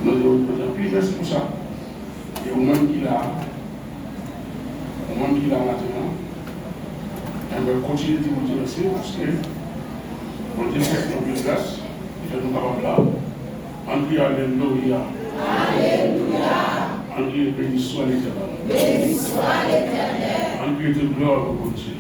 Nous avons plus merci pour ça. Et au monde qui l'a maintenant, on va continuer de dire merci parce que on dit que c'est une grâce, il fait nous capables là. En priant Alléluia. En priant béni soit l'Éternel. En priant de gloire pour mon Dieu.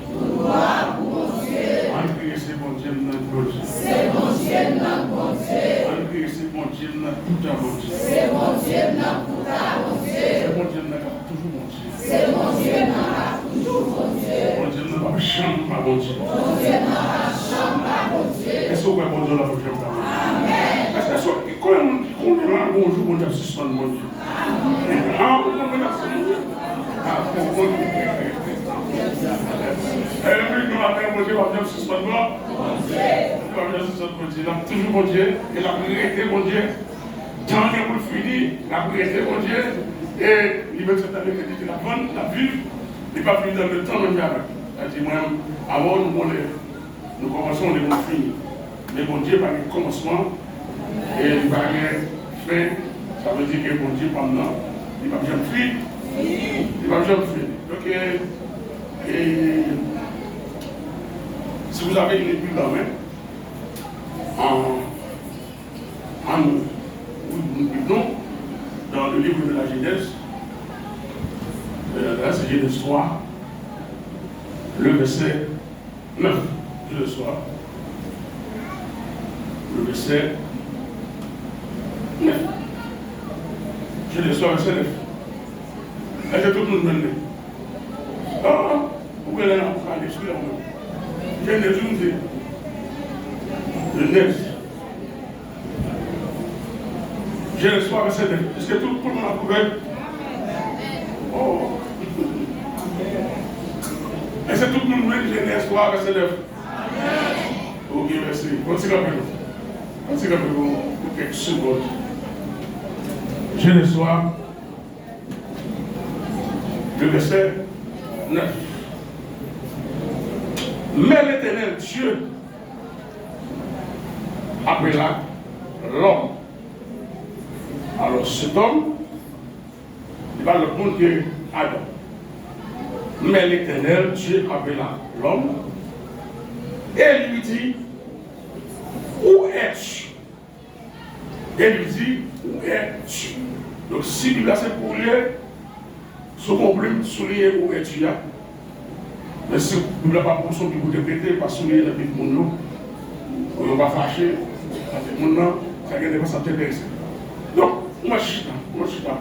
En priant c'est bon Dieu dans notre Dieu. C'est bon Dieu dans mon Dieu. En priant c'est bon Dieu dans tout à mon Dieu. C'est bon Dieu dans tout à mon Dieu. C'est bon Dieu dans toujours mon Dieu. C'est bon Dieu dans toujours mon Dieu. Bon Dieu dans ma chambre à mon Dieu. Bon Dieu dans ma chambre à mon Dieu. Est-ce que vous avez bon Dieu dans votre chambre? Amen. Est-ce que quand on est là, bonjour, mon Dieu, suspend mon Dieu. Ah, on est là, c'est mon Dieu. Ah, bon Dieu. Et puis, nous avons mon Dieu, on va bien suspendre moi. On va bien suspendre mon Dieu. Il a toujours mon Dieu. Et la prière mon Dieu. Tant que vous finissez, la prière mon Dieu. Et il veut cette année que la vente, la vivre. Il n'est pas fini dans le temps même avec. C'est-à-dire, moi, avant, nous commençons, les bons finis. Mais mon Dieu, par le commencement, et il va rien faire. Ça veut dire que mon Dieu, pendant, il va bien finir. Il va bien finir. Donc, et si vous avez une Bible dans la main, nous lisons dans le livre de la Genèse, là c'est Genèse 3, le verset 9, Genèse 3, le verset 9. Genèse 3, verset 9. Est-ce que tout le monde me dit? Ah, vous pouvez aller en l'esprit en nous. Genèse 12, le 9. Genèse 3, verset 9. Est-ce que tout le monde a couvert? Oh. Est-ce que tout le monde dit Genèse 3, verset 9? Ok, merci. Continuez avec nous. Continuez avec nous pour quelques secondes. Genèse 3, le verset 9. Mais l'Éternel Dieu appela l'homme. Alors cet homme, il va le monde de Adam. Mais l'Éternel Dieu appela l'homme et lui dit, où es-tu? Et lui dit, où es-tu? Donc si il a c'est pour lui, ce problème, souligner où es-tu là? Mais si vous n'avez pas pour son qui vous répétez, pas souligner la vie de mon nom, on ne va pas fâcher, avec mon nom, ça ne va pas s'intéresser. Donc, moi je suis là.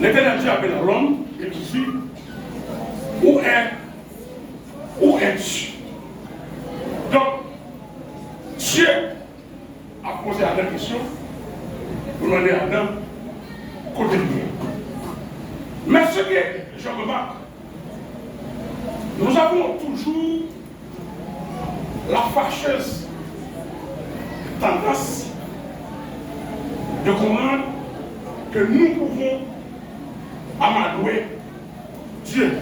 L'Éternel Dieu appelle l'homme et lui dit, où es-tu? Donc, Dieu a posé à la question pour demander à Adam, côté de lui. Mais ce que je remarque, nous avons toujours la fâcheuse tendance de comprendre que nous pouvons amadouer Dieu.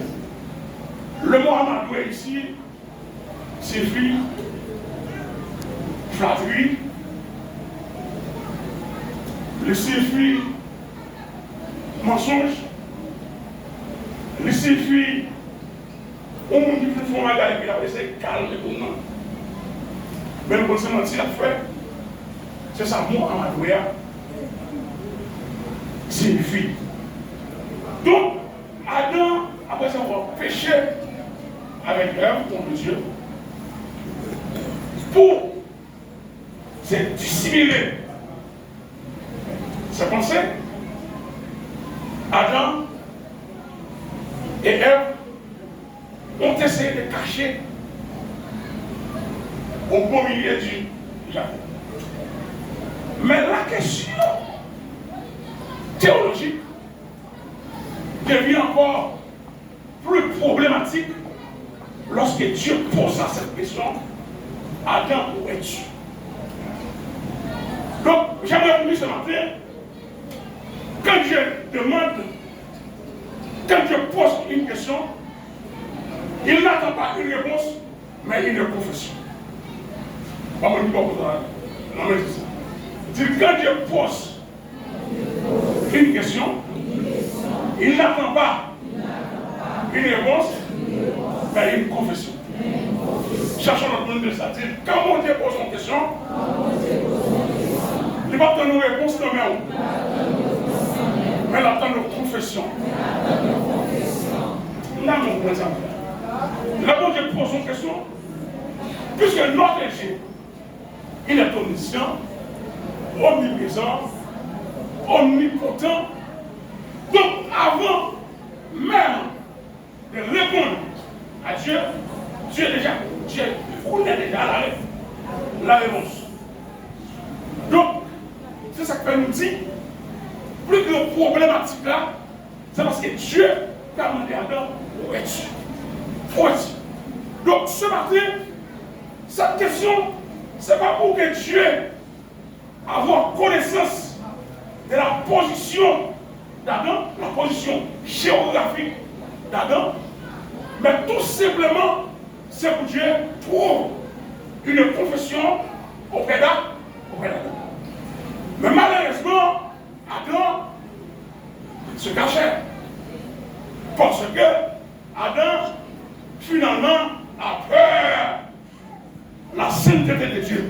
Le mot amadouer ici signifie flatterie, il signifie mensonge, il signifie on dit que nous faisons un gars et puis après c'est calme et tout. Mais nous pensons que c'est la fait. C'est ça, mot amadouer signifie. Donc, Adam, après ça, on va pécher avec Ève contre Dieu pour se dissimuler ses pensées. Adam et Ève ont essayé de cacher au beau milieu du jardin. Mais la question théologique devient encore plus problématique lorsque Dieu posa cette question, Adam, où es-tu? Donc, j'aimerais vous dire ce matin, quand Dieu demande, quand Dieu pose une question, il n'attend pas une réponse, mais une confession. Quand Dieu pose une question, il n'attend pas une réponse, mais une confession. Cherchons notre monde de ça. Quand mon Dieu pose une question, il ne va pas donner une réponse, non, mais il attend une confession. Là, mon point ça. Là, mon Dieu pose une question, puisque notre Dieu, il est omniscient, omniprésent, omnipotent. Donc, avant même de répondre à Dieu, Dieu connaît déjà la réponse. Donc, c'est ça que nous dit, plus que le problématique là, c'est parce que Dieu t'a demandé à Adam, où es-tu? Où es-tu? Donc, ce matin, cette question, c'est pas pour que Dieu avoir connaissance de la position d'Adam, la position géographique d'Adam, mais tout simplement, c'est pour Dieu trouve une confession auprès d'Adam. Mais malheureusement, Adam se cachait. Parce que Adam, finalement, a peur la sainteté de Dieu.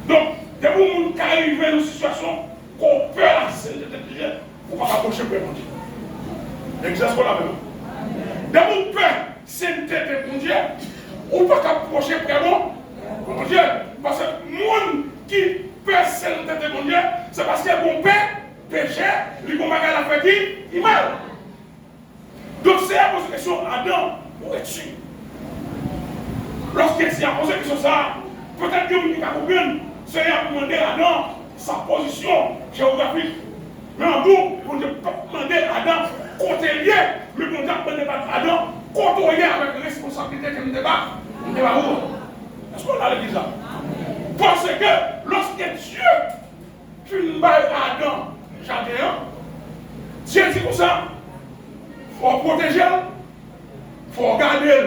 Donc, dès que vous arrivez dans une situation qu'on peur la sainteté de Dieu, vous ne pouvez pas approcher près de Dieu. L'exercice qu'on a même. Dès que vous peur la sainteté de Dieu, vous ne pouvez pas approcher près de Dieu. Parce que le monde qui peur la sainteté de Dieu, c'est parce qu'il y a un père, péché, il y a un bagage à faire qui est mal. Donc, c'est la question, Adam, où es-tu? Lorsqu'il a posé question ça, peut-être que vous n'avez pas compris, c'est à demander à Adam sa position géographique. Mais en nous, on ne peut pas demander à Adam côté lié, mais on ne peut pas demander à Adam côté lié avec la responsabilité que nous débat. On débat où? Est-ce qu'on a l'église là? Parce que lorsque Dieu finit à Adam, jardin, Dieu dit comme ça, il faut protéger, il faut garder.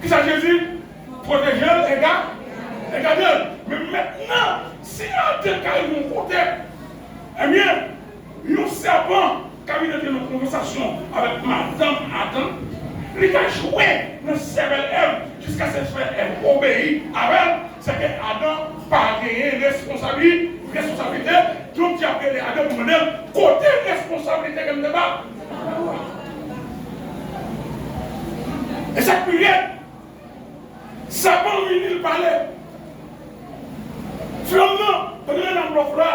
Qui ça Jésus? Protéger et garder. Mais maintenant, si on a des mon côté, eh bien, nous serpent, quand il était dans une conversation avec Madame Adam, il a joué dans le cerveau Ève jusqu'à ce que Ève obéit à elle. C'est que Adam n'a pas gagné responsabilité. Donc, il a appelé Adam pour dire côté responsabilité comme débat. Et cette prière, ça va venir il parlait. Finalement, pendant dans l'offre là,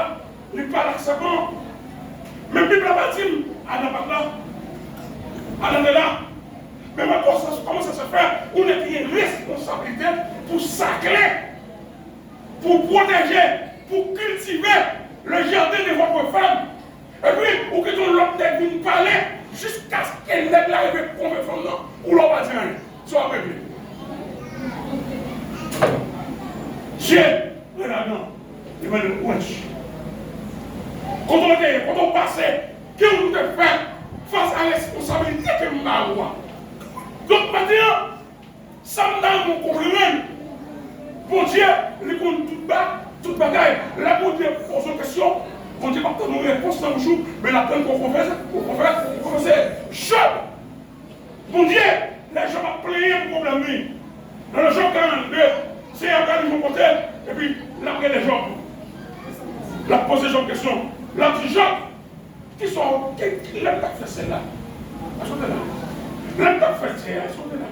il parle avec sa femme. Mais puis la bâtime, Adam pas là. Adam est là. Mais maintenant, comment ça se fait? On a une responsabilité pour sacrer, pour protéger, pour cultiver le jardin de votre femme. Et puis, ou que ton l'autre vienne parler jusqu'à ce qu'elle n'ait pas arrivé pour me faire ou l'on va dire rien. Soit avec lui. Dieu, regardons, il m'a dit, wesh. Quand on passait, qu'est-ce que nous devons faire face à la responsabilité que nous avons? Donc maintenant, ça me donne mon compliment. Bon Dieu, il compte toute bagaille. Là, bon Dieu pose une question. Bon Dieu, pas nous réponse dans le jour, mais la peine qu'on confesse, Job. Bon Dieu, les gens ont plein de problèmes. Dans le Job 42, c'est un gars de mon côté, et puis là, les gens. La pose Job question. Là, dit Job, qui sont, qui l'aiment pas faire celle-là? Elles sont là. L'aime pas faire celle-là, elles sont là.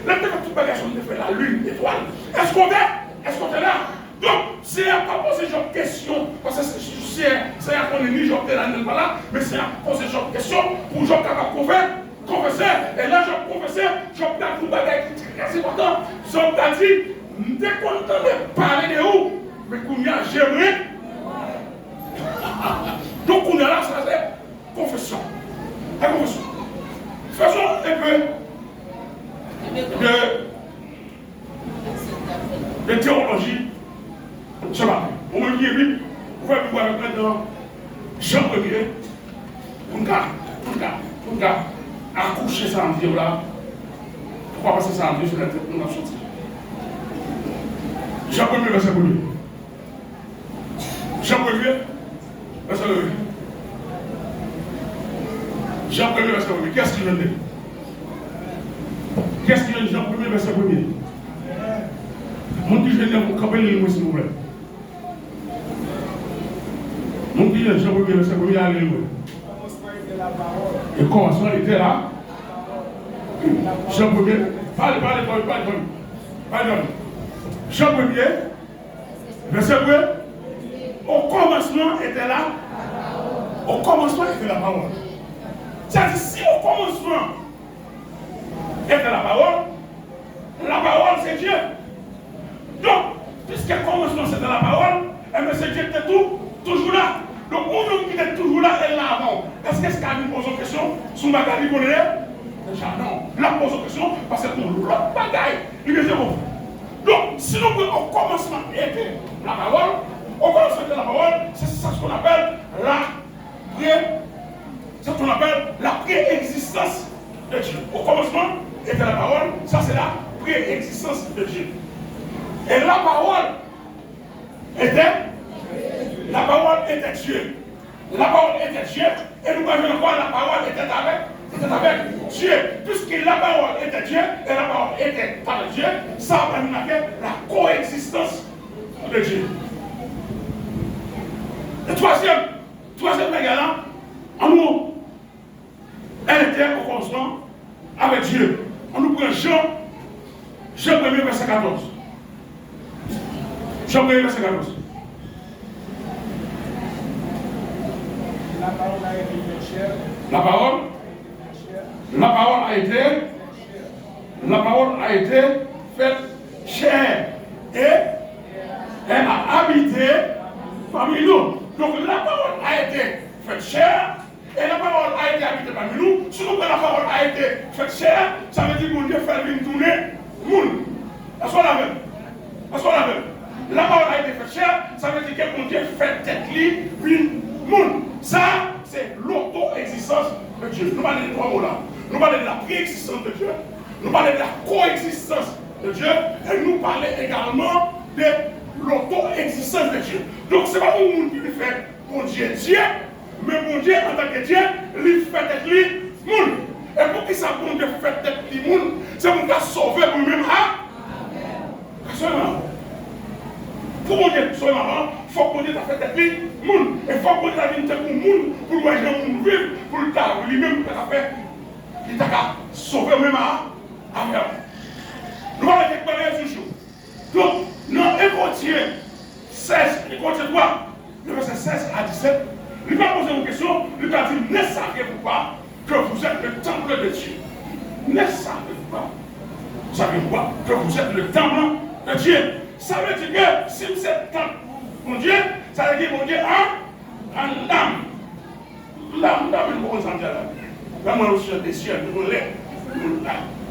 L'aime pas faire toute bagage, on fait la lune, l'étoile. Est-ce qu'on est? Est-ce qu'on est là? Donc, c'est à pas poser genre de question, parce que c'est à qu'on est ni genre de la n'est pas là, mais c'est à poser genre de question pour genre capable de confesser. Et là, genre confesser, genre t'as tout bagage qui est très important. Genre t'as dit, dès qu'on entendait parler de où, mais qu'on y a géré. Donc, on est là, ça c'est confession. La confession. Faisons un peu de théologie. Je vais vous me dire, vous pouvez vous voir maintenant, Jean 1er, pour accoucher ça en Dieu là. Pourquoi passer ça en Dieu sur la tête, on va sortir. Jean 1er, verset 1er. Jean 1er, verset 1er. Jean 1er verset 1er. Qu'est-ce qu'il en est? Qu'est-ce qu'il en est Jean 1er verset 1er? Mon qui vient vous camper le mot s'il vous plaît. Mon qui vient Jean 1er verset 1er, allez-y. Et commencement était là. Jean 1er. Parlez. Jean 1er, verset 1er. Au commencement était là. Au commencement était la parole. C'est-à-dire, si au commencement était la parole c'est Dieu. Donc, puisque le commencement c'était la parole, et bien c'est Dieu qui était toujours là. Donc, on qui était toujours là et là avant. Est-ce que ça nous pose une question? Son bagage, il connaît? Déjà non. La pose une question parce que pour l'autre bagaille, il est zéro. Donc, si nous au commencement était la parole, au commencement était la parole, c'est ça ce qu'on appelle c'est ce qu'on appelle la préexistence de Dieu. Au commencement était la parole, ça c'est la préexistence de Dieu. Et la parole était Dieu. La parole était Dieu. Et nous voyons quoi? La parole était avec Dieu. Puisque la parole était Dieu et la parole était avec Dieu, ça va nous marquer la coexistence de Dieu. Le troisième bagage là, en nous, elle était au commencement avec Dieu. On nous prend Jean 1er verset 14. Jean 1er verset 14. La parole a été chair. La parole a été faite chair. Et elle a habité parmi nous. Donc la parole a été faite chair. Et la parole a été habitée parmi nous. Si nous, la parole a été faite chair, ça veut dire que Dieu fait une tournée monde. Est-ce qu'on la veut? La parole a été faite chair, ça veut dire que Dieu fait tête une monde. Ça, c'est l'auto-existence de Dieu. Nous parlons de trois mots là. Nous parlons de la préexistence de Dieu. Nous parlons de la coexistence de Dieu. Et nous parlons également de l'auto-existence de Dieu. Donc, ce n'est pas un monde qui fait mon Dieu Dieu. Mais mon Dieu, en tant que Dieu, il fait être lui, monde. Et pour qui ça, mon Dieu fait être lui, monde, c'est mon gars sauver pour lui-même. Seulement. Pour mon Dieu sauver maman, il faut que mon Dieu fait être lui, monde. Et il faut que mon Dieu vienne pour le monde, pour voir les gens vivre, pour le temps, lui-même, pour le faire. Il t'a sauver lui-même avec. Nous allons récupérer ce jour. Donc, dans Hébreux 16, Hébreux 3, le verset 16 à 17, il va poser une question, il va dire, ne savez-vous pas que vous êtes le temple de Dieu? Ne savez-vous pas? Savez-vous pas que vous êtes le temple de Dieu? Ça veut dire que si vous êtes temple, mon Dieu, ça veut dire mon Dieu en âme. L'âme, une bonne santé là. Là, moi aussi, j'ai des cieux, nous l'êtes.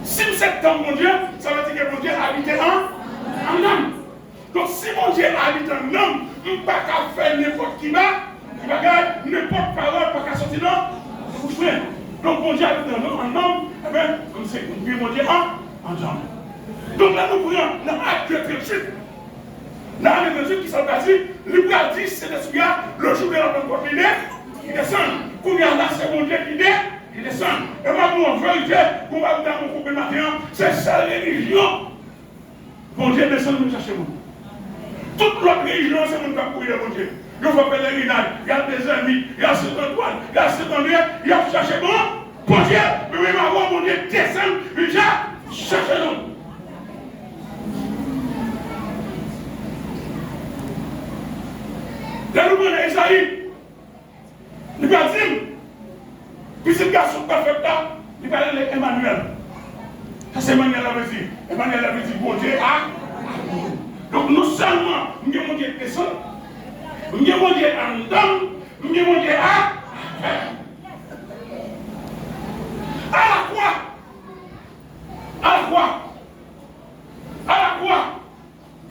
Si vous êtes temple, mon Dieu, ça veut dire que mon Dieu habite en âme. Donc, si mon Dieu habite en âme, il ne peut pas faire n'importe qui va. Il va garder n'importe parole pas qu'à sortir là. Donc mon Dieu habite en homme, et bien, comme c'est mon Dieu en homme. Donc là nous voyons dans l'acte 38. Dans l'acte 38 qui s'est passé, le père dit c'est celui-là, le jour de la Pentecôte, il descend. Pour y aller, c'est mon Dieu qui descend. Et moi, en vérité, pour moi, dans mon groupe matin, c'est sa religion. Mon Dieu descend nous chercher nous. Toute l'autre religion, c'est mon Dieu pour mon Dieu. Il faut pèlerinage, il y a des amis, il y a cet endroit, il y a cet endroit, il y a cherché bon Dieu, mais même avant mon Dieu descend, il a cherché nous. Là nous prenons Esaïe, il va dire, puis ce garçon parfait là, il va aller Emmanuel. Ça c'est Emmanuel avait dit. Emmanuel avait dit, bon Dieu donc non seulement, nous avons Dieu descend, nous avons Dieu en dedans, nous avons Dieu à la croix.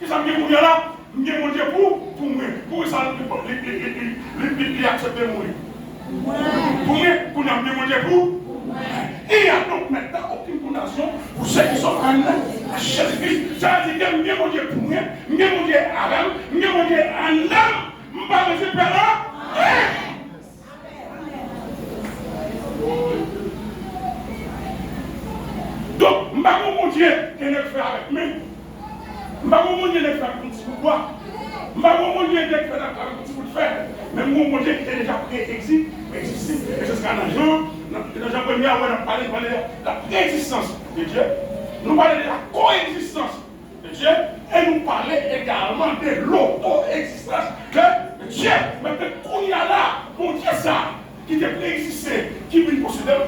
Qu'est-ce que nous avons là? Nous avons Dieu pour ça, il accepte de mourir. Pour nous avons Dieu pour. Il n'y a donc maintenant aucune condamnation pour ceux qui sont en Jésus-Christ. Ça veut dire que nous avons Dieu pour nous, nous avons Dieu avant, nous avons Dieu en âme, nous ne pouvons pas me faire. un petit bout de fer. Même mon Dieu qui était déjà existé, et ce sera dans Jean 1er, on a parlé de la préexistence de Dieu. Nous parlons de la coexistence de Dieu et nous parlons également de l'auto-existence de Dieu. Mais qu'on y a là, mon Dieu ça, qui était préexisté, qui vient posséder,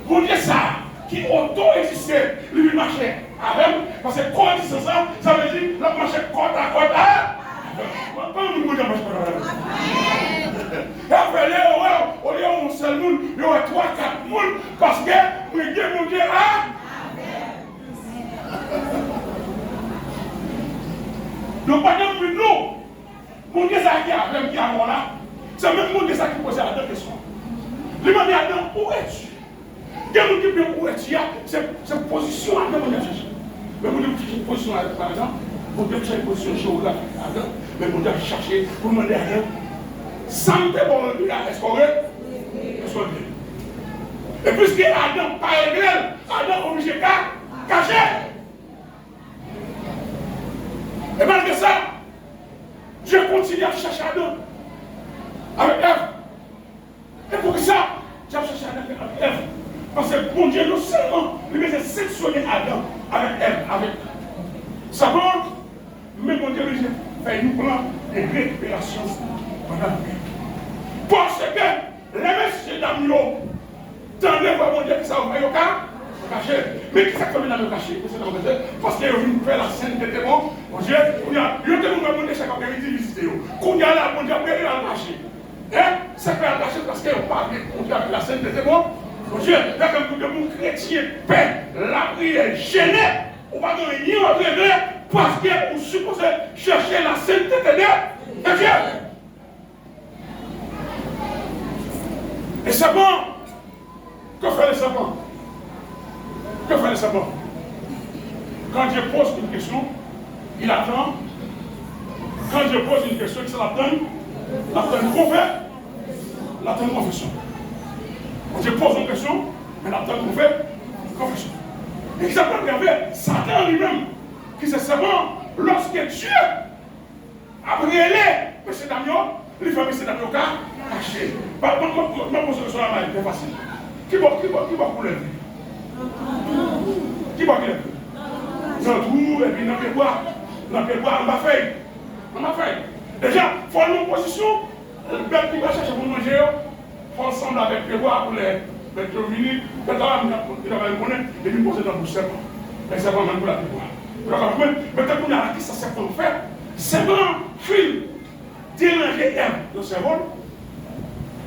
mon Dieu ça, qui auto-existait, lui il marchait avec, parce que coexistence, ça veut dire, la marche côte à côte, pas nous ne marche pas. Et après, au lieu où on seul monde, il y a 3-4 monde, parce que, mon Dieu, donc, par exemple, nous, mon Dieu, ça qui a même qui a là, c'est même mon Dieu, ça qui pose la deux questions. Il m'a dit, Adam, où es-tu? Quand vous dites où es-tu, c'est position à Adam, mais vous dites une position à Adam, par exemple, vous devez chercher une position géographique à Adam, mais vous devez chercher pour demander à Adam, santé pour lui, est-ce qu'on est? Est-ce qu'on est? Et puisque Adam pas réglé, Adam obligé de cacher. Et malgré ça, Dieu continue à chercher Adam avec Ève. Et pour ça, Dieu a cherché Adam avec Ève. Parce que mon Dieu, non seulement, il veut sélectionner Adam avec Ève, avec sa mort, mais mon Dieu, il fait une plan de récupération pendant la vie. Parce que les messieurs d'amour, tendaient voir mon Dieu que ça va faire au cas. Caché. Mais qui s'est comme dans le caché? Parce qu'il y a une fait la scène de témoin. Mon Dieu, il y a un témoin qui chaque après-midi visiter. Quand il y a là, mon Dieu, il y a le caché. C'est pas le caché parce qu'il n'y a pas de la scène de témoin. Mon Dieu, là, comme nous chrétiens, paix, la prière gênée, on va donner rien à régler parce que vous supposez chercher la sainteté de Dieu. Et c'est bon. Que fait le serpent? Que fait le serpent? Quand Dieu pose une question, il attend. Quand Dieu pose une question, il l'attend. L'attend qu'on fait? L'attend confession. Quand Dieu pose une question, mais l'attend qu'on fait? Confession. Et il s'appelle regardez, Satan lui-même, qui se serpent, lorsque Dieu a brûlé M. Damion, il fait M. Damion caché. Ma position là, elle est facile. Qui va couler? Qui va couler? Dans tout, et puis dans le bois, on va faire. Déjà, il faut une position, le bête qui va chercher pour manger, il faut ensemble avec le bois pour les venir, il va le connaître, et puis poser dans le serpent. Et ça va même pour la bois. Maintenant, qu'on a qui ça sert pour faire, c'est bon, fil, déranger Ève dans le cerveau,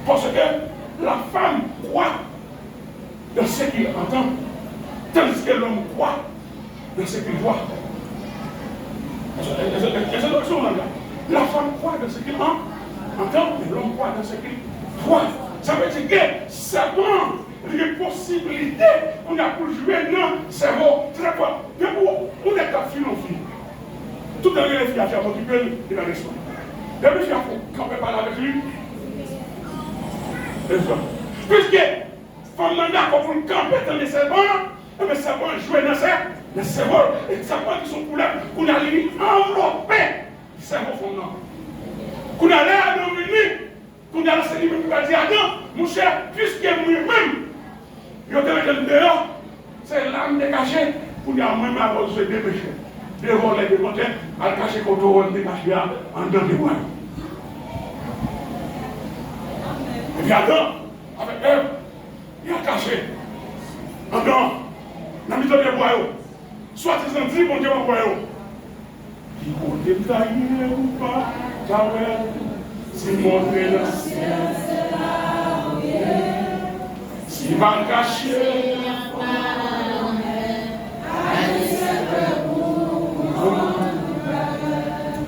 parce que la femme croit dans ce qu'il entend, tandis que l'homme croit dans ce qu'il voit. La femme croit dans ce qu'il entend, mais l'homme croit dans ce qu'il voit. Ça veut dire que c'est bon, les possibilités qu'on a pour jouer dans le cerveau. Très fort. On est qu'à fil en fil. Tout à l'heure, les filles à faire m'occuper, il a raison. Les filles à camper parler avec lui. Puisque, comme mandat pour nous camper dans les serpents, et bien ça va jouer dans le cerveau. Et ça va qui sont couleurs, qu'on a les enveloppés du cerveau fondant. Qu'on a l'air de venir, qu'on a laissé lui-même qui va dire, attends, mon cher, puisque moi-même, je te mets dehors, c'est l'âme décachée, qu'on a même à vous aider péché. De voler, de monter, à le cacher contre vous, décaché en dedans des bois. Et puis Adam, avec Ève, il a caché. En dedans, dans le milieu des bois, soit ils ont dit, bon Dieu, mon bois. Il compte tailler ou pas, si monter dans le ciel, c'est là où il est. S'il va le cacher,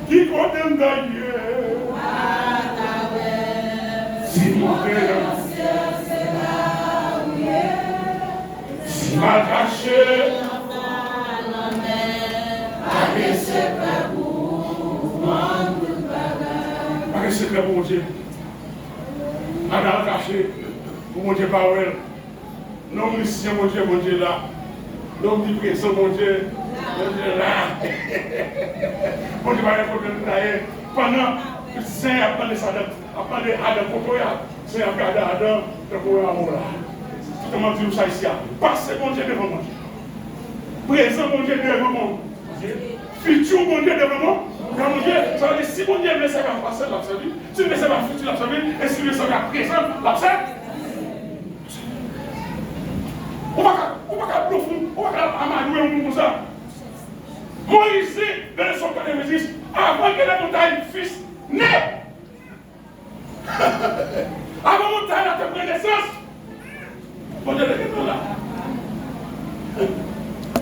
qui compte tailler, si monter dans le ciel, c'est là où il est. S'il va le cacher, pas secret pour mon Dieu. Adam caché pour mon Dieu parole. Non, mission mon Dieu là. Non, dit présent mon Dieu là. Mon Dieu va répondre pendant Saint a parlé ça, a parlé Adam Kotoya, Saint a regardé Adam, de Koya Mola. Tout le monde dit ça ici. Passez mon Dieu devant moi. Présent mon Dieu devant moi. Futur mon Dieu devant moi. Mon Dieu, ça veut dire si mon Dieu laisse la passé, l'absolu, si vous laissez la futur, l'absolu, et si vous laissez la présent, l'absolu. On va pas profond, on va pas amadouer un comme ça. Moïse, dans le son de Mésis, avant que la montagne fils naît. Avant la montagne a te pris naissance. Bon Dieu, le là.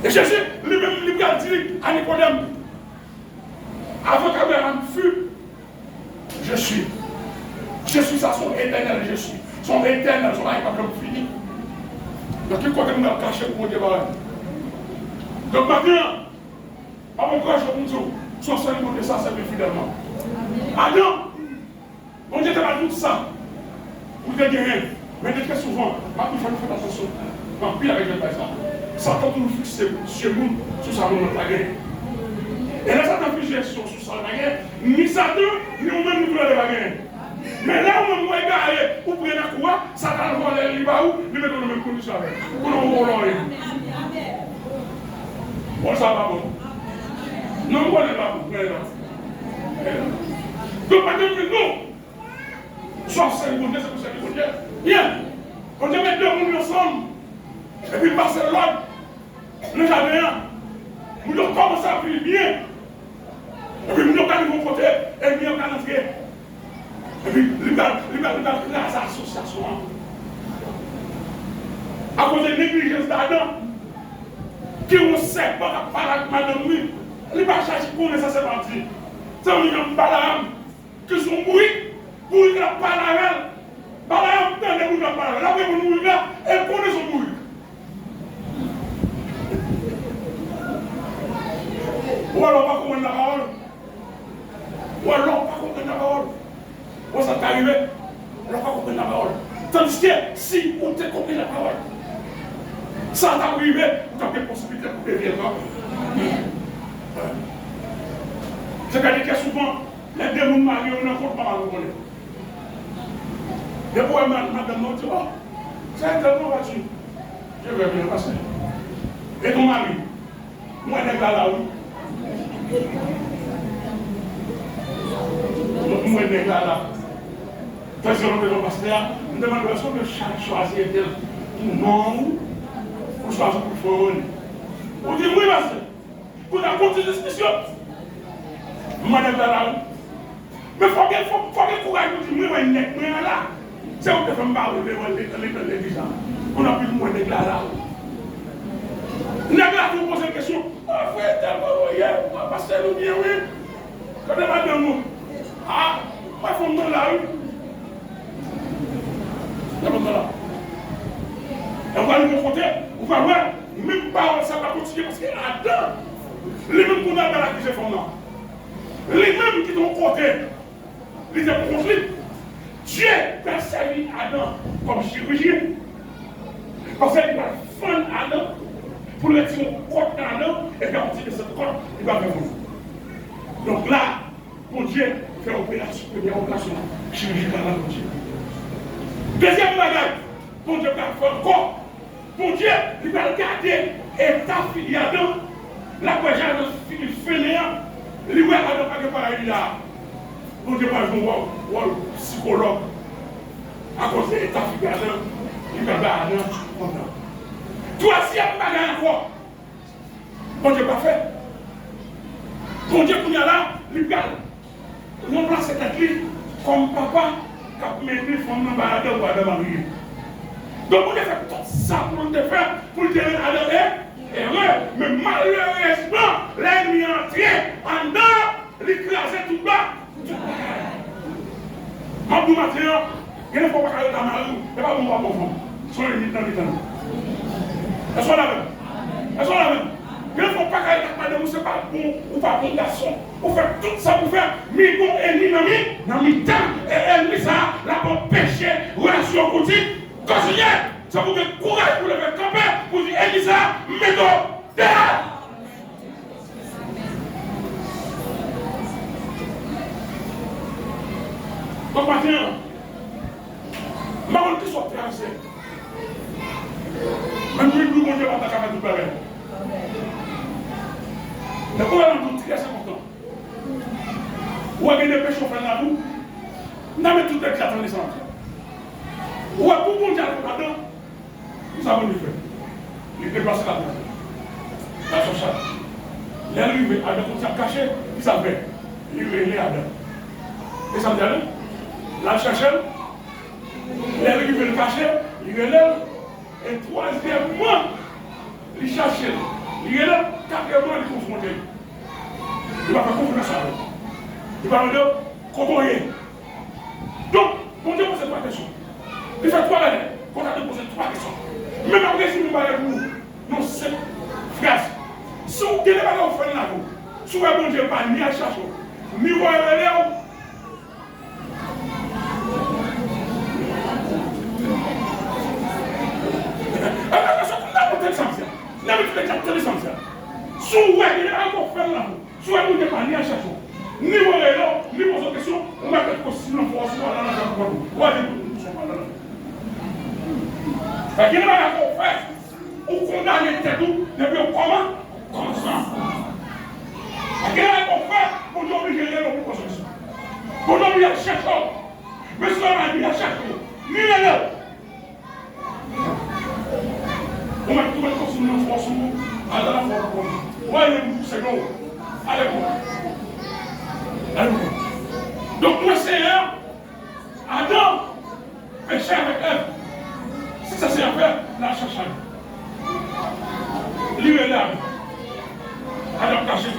Et Jésus, lui-même, lui a dit à Nicodème, avant qu'Abraham fût, je suis. Je suis ça, son éternel, je suis. Son éternel, son âme pas comme fini. Donc, il faut que nous caché pour Dieu. Donc, maintenant, avant que je vous dise, son seul mot de ça, c'est fidèlement. Adam, on dit que tout ça, vous devez gagner. Mais très souvent, il faut faire attention. En pire avec le présent. Satan nous fixe sur nous, sur sa main de la guerre. Et là, Satan fixe sur sa guerre. Ni Satan, ni nous-mêmes nous voulons la guerre. Mais là où on va égarer, ou prendre la croix, Satan va aller là-bas où, nous mettons dans les mêmes conditions avec. Pour nous voler. Bon, ça va bon. Non, on n'est pas bon. Donc, maintenant, nous, soit c'est bon Dieu, c'est pour ça que bon Dieu. Bien, on dit mettre deux mondes ensemble. Et puis passer l'autre, le jardin, nous devons commencer à vivre bien. Et puis nous devons aller de mon côté, et bien on va entrer. Et puis, il va créer cette association. À cause de la négligence d'Adam, qui ne sait pas parler avec madame lui, il va chercher pour les ça parti. C'est un million de Balaam qui sont bruits pour qu'il parle avec elle. Balaam, tant de gens parlent. Là, vous nous là, elle connaît son bruit. Ou alors, pas comprendre la parole. Ou alors, pas comprendre la parole. Ou ça t'est arrivé, on n'a pas compris la parole. Tandis que si on t'a compris la parole, ça t'est arrivé, tu as des possibilités pour devenir là. C'est-à-dire que souvent, les démons mariés, on n'en compte pas mal de monde. Des fois, madame m'a dit, oh, c'est un tellement va-tu. Je vais bien passer. Et ton mari, moi, je suis là, oui. Moi, je suis là. Parce que le pasteur nous demande de choisir non ou choisir pour fond. On dit oui, pasteur. Pour la continuer discussion. Madame là. Mais il faut que courage pour dire oui, mais là. C'est où que je me l'église. On a plus de moins de là. Nous avons posé une question. Ah, frère, tellement, pasteur, nous bien, oui. Quand on demande nous, ah, pas fond de là, oui. Et on va nous confronter, on va voir, même pas ça va continuer parce que Adam, les mêmes qu'on a dans la crise fondante, les mêmes qui sont côté, les conflits, Dieu a servi Adam comme chirurgien. Parce qu'il va fendre Adam pour le tirer côte d'Adam et puis à partir de cette côte, il va revenir. Donc là, pour Dieu, fait une opération chirurgicale pour Dieu. Deuxième bagage, pour Dieu va faire encore. Pour Dieu, il va regarder l'état filial, la prochaine fainéant, il va regarder pareil là. Pour Dieu va jouer un psychologue. À cause de l'état filial, il va regarder pendant. Troisième bagage encore. Pour Dieu va faire. Pour Dieu, qu'on y a là, il va remplacer cette ligne comme papa. Quand mes deux femmes n'ont pas de marier. Donc, on a fait tout ça pour le faire, pour le dire à l'heure, mais malheureusement, l'ennemi entré en dedans, l'écraser tout bas. En tout matin, il ne faut pas aller dans la rue, il ne faut pas mon enfant. Sont les militants du temps. Elles sont là même. Elles sont là même. Il ne faut pas aller dans la rue, c'est pas bon ou pas bon garçon. Vous faites tout ça pour faire mi-bon et mi-nami, dans mi-temps, et elle, ça, la bonne péché, relation quotidienne. Continuez, ça vous fait courage pour le faire camper, pour dire Elisa, mettons dehors. Comme matin, maman qui soit tracée. Même si nous, mon Dieu, va t'accaparer tout pareil. Mais pour aller dans tout très important. Ou à des péchés au fin de vous, n'a pas tout le temps qui attend les sangs. Ou à pour mon Dieu, là-dedans, nous avons le fait. Il déplace la main. La cherche. Il est arrivé à des caché, il s'appelle. Il est là-dedans. Et ça me dit, la cherche, il est arrivé le caché, il relève. Et troisièmement, il cherche. Il est là, quatrièmement, il est confronté. Il va faire confiance à lui. Il va le côtoyer. Donc, mon Dieu pose 3 questions. Il fait 3 années qu'on a posé 3 questions. Même après, si nous parlons nous, cette phrase. Si vous ne pas faire là, si vous ne Dieu pas ni à chercher, ni vous aller si vous voulez encore faire là, si vous ne pas ni à chercher, ni vous aller là, ni vos questions, on va faire possible en force dans la jambe. On va dire que nous ne sommes pas là. Fait qu'il n'y a pas encore fait. Ou condamner tête tout, depuis comment? Comme ça. Fait qu'il n'y a pas encore fait pour nous obliger à aller pour construction. Pour nous obliger à chercher. Mais si on a dit à chercher, ni les là. On va tout mettre comme une force à la fois pour nous. Ouais, c'est bon. Allez-vous. Allez-vous. Donc, nous Seigneur, Adam, péché avec Ève. Si ça c'est à faire, la cherche. Lui est là. Adam caché.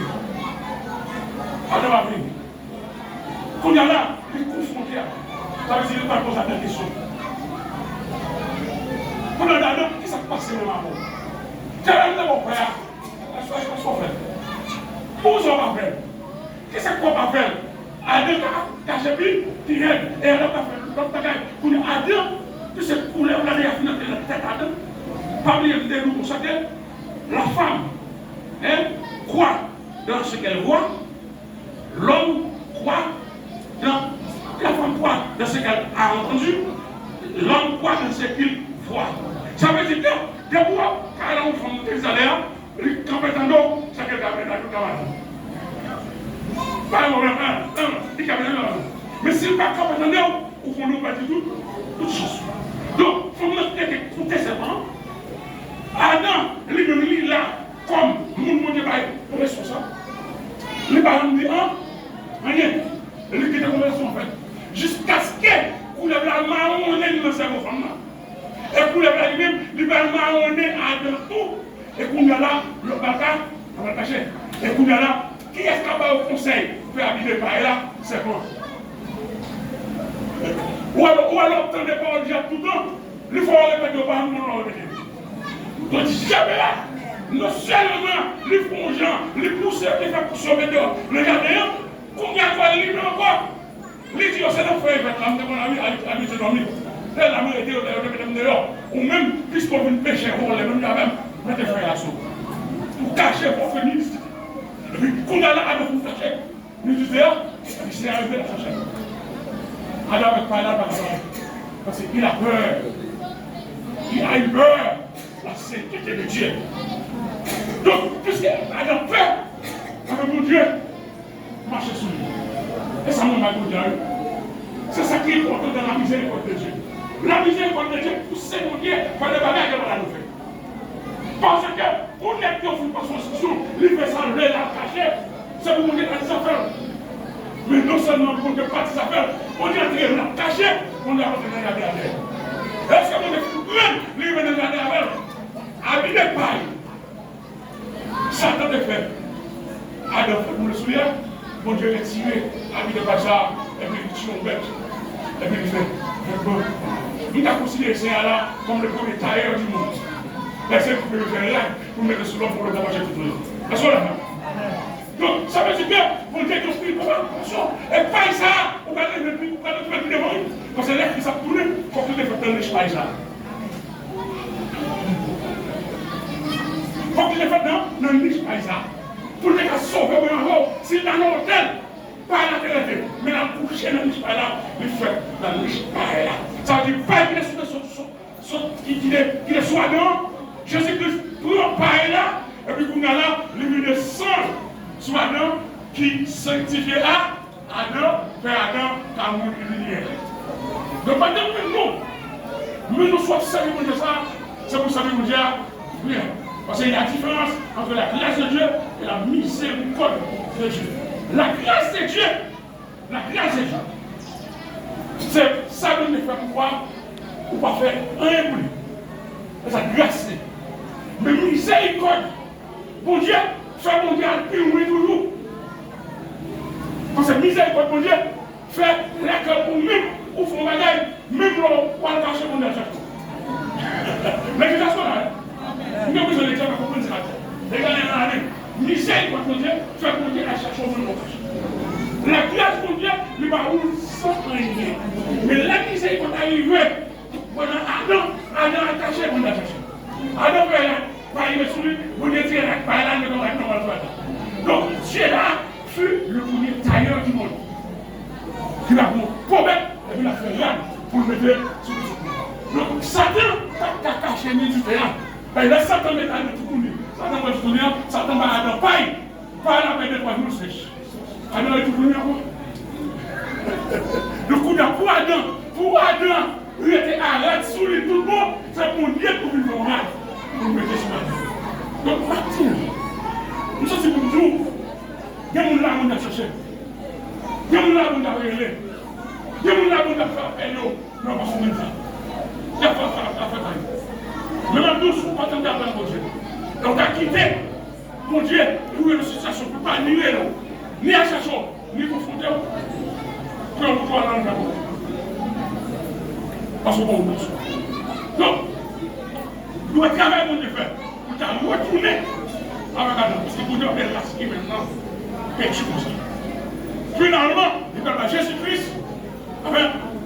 Adam a venu. Quand il y a là, il est confronté. Ça veut dire qu'il ne va pas poser la question. Quand on a Adam, qu'est-ce qui s'est passé dans la mort? Quel est mon père? La soif. Pour ça, on va faire. Qu'est-ce qu'on va faire? Adam a caché lui, qui règle. Et Adam a fait l'autre bagaille. Pour Adam, tout ce couleur là, il a fini de la tête à Adam. Parmi les nous, pour chacun, la femme croit dans ce qu'elle voit, l'homme croit dans la femme croit dans ce qu'elle a entendu, l'homme croit dans ce qu'il voit. Ça veut dire que des fois, quand on fait des aléas, il campait dans l'eau, chacun a fait dans le camarade. Pas un moment, il campait dans l'eau. Mais s'il ne campait pas dans l'eau, au fond, nous pas du tout, toute chose. Donc, il faut nous dire que compter ses parents. Adam, lui-même, il est là, comme mon Dieu va responsable. Les parents nous disent, rien. Il était comme en fait. Jusqu'à ce que, vous l'avez la marronné dans sa femme. Et vous l'avez lui-même, il va marronner à de tout. Et qu'on a là, le bâtard, on va le cacher. Et qu'on a là, qui est-ce qui va au conseil pour habiter par là? C'est moi. Ou alors, tant des paroles déjà tout le temps, il faut répéter au parents, on va répéter. Donc, jamais là, non seulement les fonds, les pousseurs qui font pour sauver dehors, le gardien, qu'on y a quoi libre encore. Les dieux, c'est l'enfer, mon ami, habité dans le livre. Là, la main était dehors. Ou même, puisqu'on veut pêcher, on les même là-même, on a des frères à saut. Pour cacher, pour venir ici. Et puis, qu'on a là, on va cacher. Nous disons, c'est arrivé à chercher. Alors, avec pas là, parce qu'il a peur. Il a eu peur. La sainteté de Dieu. Donc, puisqu'il a peur, avec mon Dieu, marchez sur lui. Et ça m'a dit, c'est ça qui est important dans la miséricorde de Dieu. La miséricorde de Dieu, pousse mon Dieu, pour les bagages que l'on a fait. Parce que, pour les qui ont fait pas son situation, il fait ça, il a caché, c'est pour mon Dieu dans les affaires. Mais non seulement pour ne pas des affaires, on dit qu'il l'a caché, on a retenu la dernière. Est-ce que mon Dieu, même, lui, venait de la dernière? Habit de paille. Satan de fait. Adam, vous le souvenez? Mon Dieu est tiré, habit de paille ça, et puis il tue une bête. Et puis il fait, il a considéré ces là comme le premier tailleur du monde. Mais c'est pour le faire là, pour mettre sous l'homme pour le manger tout le temps. Est-ce qu'on l'a fait? Donc, ça veut dire que mon Dieu est construit pour la fonction. Et paille ça, on va le mettre devant lui. Parce que là, il s'est tourné, il faut que tu le fasses paille ça. Faut qu'il le fasse dans le niche paille ça. Pour les cas sauver mon enfant, s'il a un hôtel, pas à la télé, mais la coucher dans le niche paille là, il fait dans le pareil là. Ça veut dire pas qu'il est soignant. Jésus-Christ prend pareil là, et puis qu'on a là, le sang soignant qui sanctifie Adam, Père Adam, car nous lumière. Donc maintenant, nous sommes sérieux de ça, c'est pour ça que nous disons, bien. Parce qu'il y a une différence entre la grâce de Dieu et la miséricorde de Dieu. La grâce de Dieu, c'est ça que nous fait pouvoir ou pas faire un bruit. C'est sa grâce. Mais miséricorde, bon Dieu, fait mon Dieu à plus toujours. Parce que miséricorde, bon Dieu, fait la cœur pour même, ou font bagaille, même l'on va cacher mon Dieu. Mais c'est ça là. Nous avons besoin de l'exemple pour comprendre ça. Regardez, miséricorde, bon Dieu, fait mon Dieu à chercher mon Dieu. La grâce, mon Dieu, lui va où sans rien. Mais la miséricorde arrive, pendant Adam a caché mon Dieu. Adam va arriver sur lui, vous ne direz pas, là, nous allons. Donc, Dieu là fut le premier tailleur du monde. Qui va vous promettre, et puis il a fait là pour le mettre sur le souffle. Donc, Satan a caché mis du terrain. Et là, Satan met à tout le monde. Satan va tout le monde, Satan va à la paille. Pas la paille de 3 jours sèches. Adam est tout le monde. Le coup d'un pour Adam, il était arrêté sous les tout le monde, c'est pour Dieu pour vivre mal. Pour le mettre sur la vie. Donc, Martin, nous sommes pour nous. Il y a des gens là qui ont cherché. Il y a des gens là qui ont réglé. Il y a des gens là qui ont fait appel. Non, pas sur le temps. Il y a pas fait. Mais maintenant, nous sommes pas en train de Dieu. Donc, on a quitté mon Dieu, où est la situation. On ne peut pas ni ni à chercher, ni confronter. Puis on peut aller dans le parce qu'on va au donc, nous avons travaillé mon Dieu fait. Nous avons retourné avec Adam. Parce que vous devez rassurer maintenant quelque chose. Finalement, il parle à Jésus-Christ.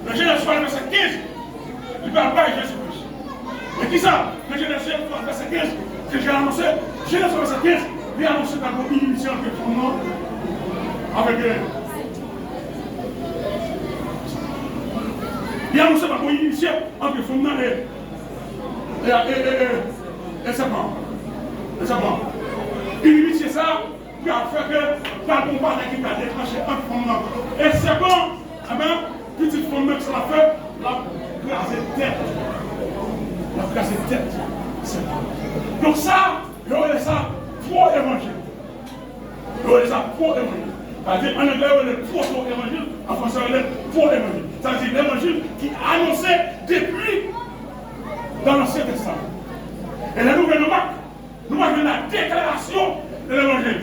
La génération verset 15, il parle pas à Jésus-Christ. Et qui ça? La génération verset 15, que j'ai annoncé, génération verset 15, il a annoncé d'abord une émission de tournoi avec il a annoncé d'abord une émission entre fondement et c'est bon. Il dit ça, qui a fait que la combat qui a déclenché un fondement. Et c'est bon, petit fondement que ça a fait, la grâce tête. La grâce tête. C'est bon. Donc ça, il y aurait ça pour évangile. Il y aurait ça pour évangile. C'est-à-dire en anglais, il y aurait pour évangile, en français, il y aurait pour évangile. C'est-à-dire l'évangile qui annonçait depuis dans l'Ancien Testament. Et la nouvelle marque, nous avons la déclaration de l'évangile.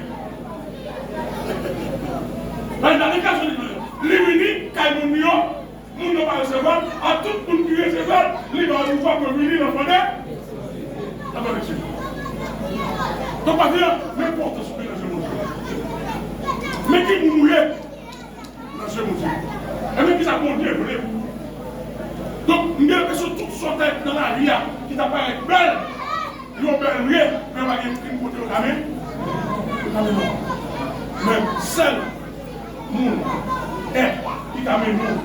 Dans la déclaration de l'évangile, l'Évangile, quand nous ne pas recevoir, à tout le monde qui recevra, il va nous voir comme venir dans le fondé. Donc, pas dire n'importe ce que dans ce monde. Mais qui vous mouillez dans ce monde. Et même qui ça compte Dieu, donc, nous avons besoin de toutes sortes dans la vie qui t'apparaît belle. Nous avons belle, mais on va dire qu'une côté au camin. Mais seul monde est qui t'amène nous,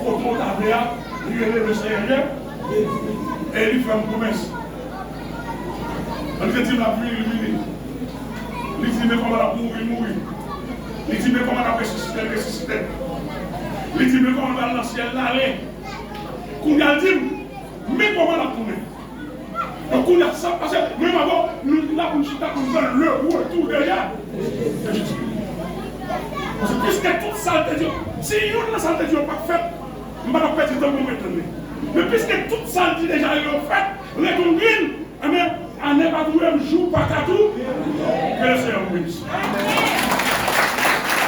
quand on t'a fait, il est le Seigneur et il fait une promesse. On dit la pluie illuminée. Il dit mais comment la mourir. Il dit mais comment la ressusciter. Il dit mais comment dans le ciel l'aller. Qu'on a dit, mais comment la tourner? Donc on a ça, parce que même avant, nous l'avons dit qu'on donne le retour derrière. Parce que puisque toute saleté Dieu, si une saleté Dieu n'est pas faite, on ne va pas perdre de temps pour m'étonner. Mais puisque toute saleté déjà est faite, on est conduits, on n'est pas tout un jour, pas qu'à tout, que le Seigneur bénisse.